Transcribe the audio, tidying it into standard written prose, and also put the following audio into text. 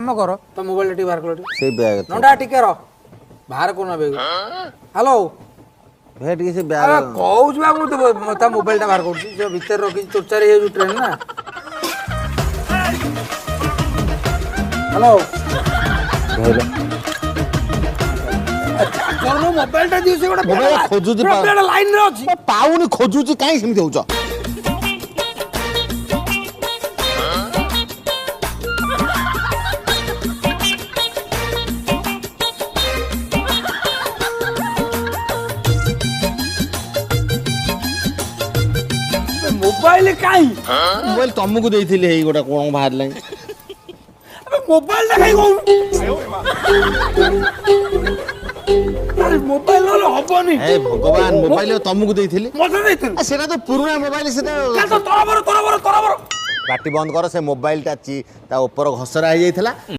काम कर तो मोबाइल टी बाहर कर से बैग नंदा टिके रो बाहर को ना बेग हेलो भे टिके से बैग अरे कहू बा मु तो मोबाइल टा बाहर कर जो भीतर रखी चोरचारी हे जो ट्रेन ना हेलो भइलो कोनो मोबाइल टा दियो से गोटा मोबाइल खोजु जी लाइन रे अछि पाउनी खोजु जी काई सेमि होउछ मोबाइल काई मोबाइल तुमको देइथिले हेई गोटा कोन बाहर lai अबे मोबाइल टा काई कहू मोबाइल न हबनी ए भगवान मोबाइल तुमको देइथिले मते देथिन सेटा तो पुराना मोबाइल सेटा का तो तोरा बर पार्टी बंद कर से मोबाइल ता ता ऊपर घसरा हो जाइथिला